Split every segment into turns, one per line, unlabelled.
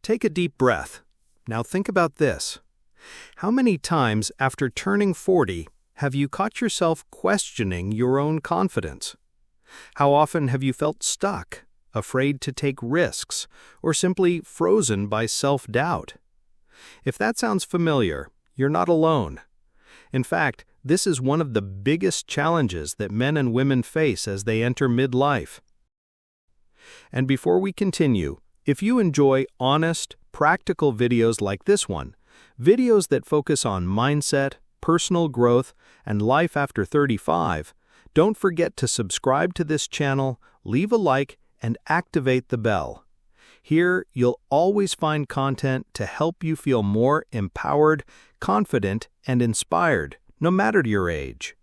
Take a deep breath. Now think about this. How many times after turning 40 have you caught yourself questioning your own confidence? How often have you felt stuck, afraid to take risks, or simply frozen by self-doubt? If that sounds familiar, you're not alone. In fact, this is one of the biggest challenges that men and women face as they enter midlife. And before we continue, if you enjoy honest, practical videos like this one, videos that focus on mindset, personal growth, and life after 35, don't forget to subscribe to this channel, leave a like, and activate the bell. Here, you'll always find content to help you feel more empowered, confident, and inspired, no matter your age.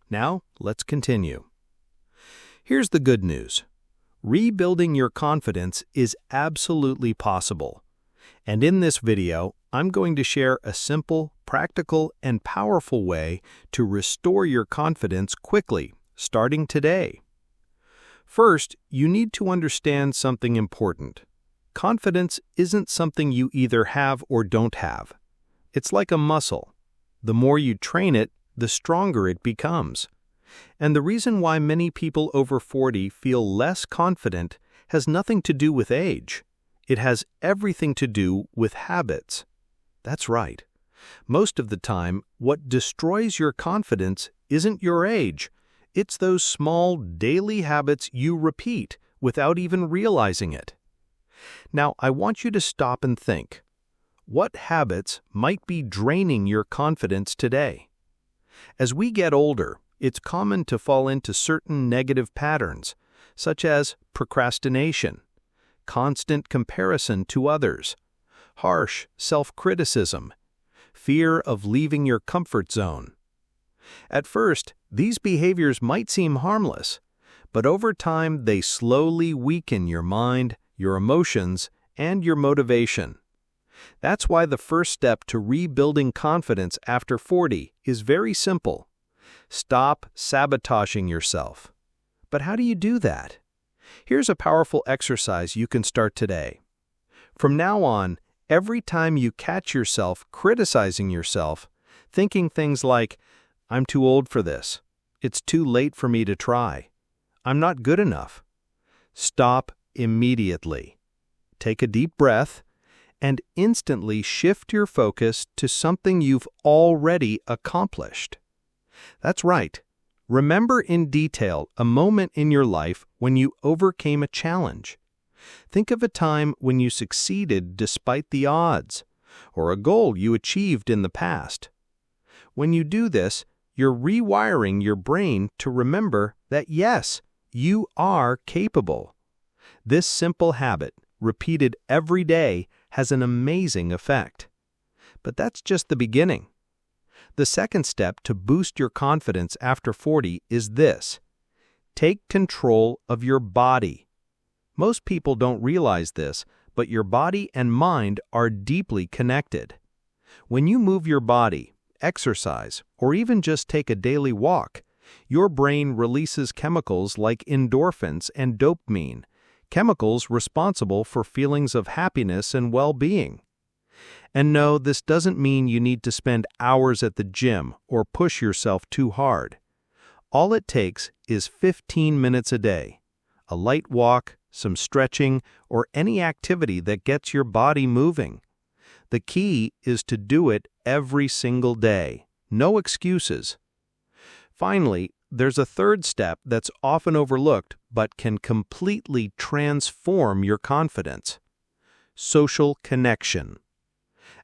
Now, let's continue. Here's the good news. Rebuilding your confidence is absolutely possible. And in this video, I'm going to share a simple, practical, and powerful way to restore your confidence quickly, starting today. First, you need to understand something important. Confidence isn't something you either have or don't have. It's like a muscle. The more you train it, the stronger it becomes. And the reason why many people over 40 feel less confident has nothing to do with age. It has everything to do with habits. That's right. Most of the time, what destroys your confidence isn't your age. It's those small daily habits you repeat without even realizing it. Now, I want you to stop and think. What habits might be draining your confidence today? As we get older, it's common to fall into certain negative patterns, such as procrastination, constant comparison to others, harsh self-criticism, fear of leaving your comfort zone. At first, these behaviors might seem harmless, but over time they slowly weaken your mind, your emotions, and your motivation. That's why the first step to rebuilding confidence after 40 is very simple. Stop sabotaging yourself. But how do you do that? Here's a powerful exercise you can start today. From now on, every time you catch yourself criticizing yourself, thinking things like, "I'm too old for this. It's too late for me to try. I'm not good enough." Stop immediately. Take a deep breath and instantly shift your focus to something you've already accomplished. That's right. Remember in detail a moment in your life when you overcame a challenge. Think of a time when you succeeded despite the odds, or a goal you achieved in the past. When you do this, you're rewiring your brain to remember that yes, you are capable. This simple habit, repeated every day, has an amazing effect. But that's just the beginning. The second step to boost your confidence after 40 is this. Take control of your body. Most people don't realize this, but your body and mind are deeply connected. When you move your body, exercise, or even just take a daily walk, your brain releases chemicals like endorphins and dopamine, chemicals responsible for feelings of happiness and well-being. And no, this doesn't mean you need to spend hours at the gym or push yourself too hard. All it takes is 15 minutes a day, a light walk, some stretching, or any activity that gets your body moving. The key is to do it every single day. No excuses. Finally, there's a third step that's often overlooked but can completely transform your confidence. Social connection.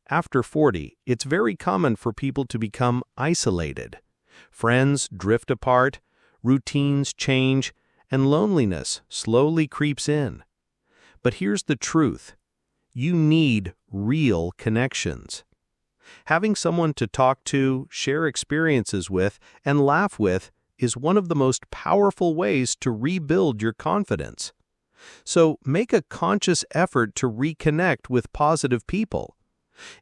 After 40, it's very common for people to become isolated. Friends drift apart, routines change, and loneliness slowly creeps in. But here's the truth. You need real connections. Having someone to talk to, share experiences with, and laugh with is one of the most powerful ways to rebuild your confidence. So make a conscious effort to reconnect with positive people.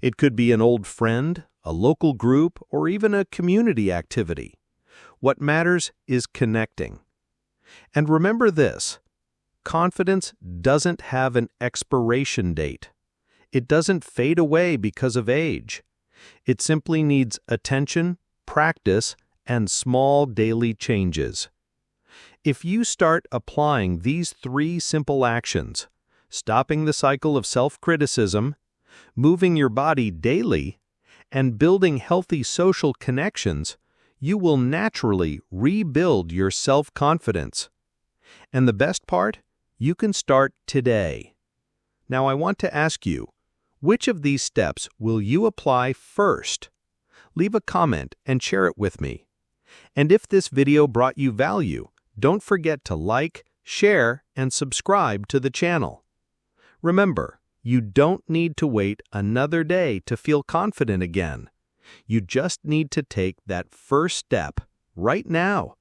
It could be an old friend, a local group, or even a community activity. What matters is connecting. And remember this, confidence doesn't have an expiration date. It doesn't fade away because of age. It simply needs attention, practice, and small daily changes. If you start applying these 3 simple actions, stopping the cycle of self-criticism, moving your body daily, and building healthy social connections, you will naturally rebuild your self-confidence. And the best part? You can start today. Now I want to ask you, which of these steps will you apply first? Leave a comment and share it with me. And if this video brought you value, don't forget to like, share, and subscribe to the channel. Remember, you don't need to wait another day to feel confident again. You just need to take that first step right now.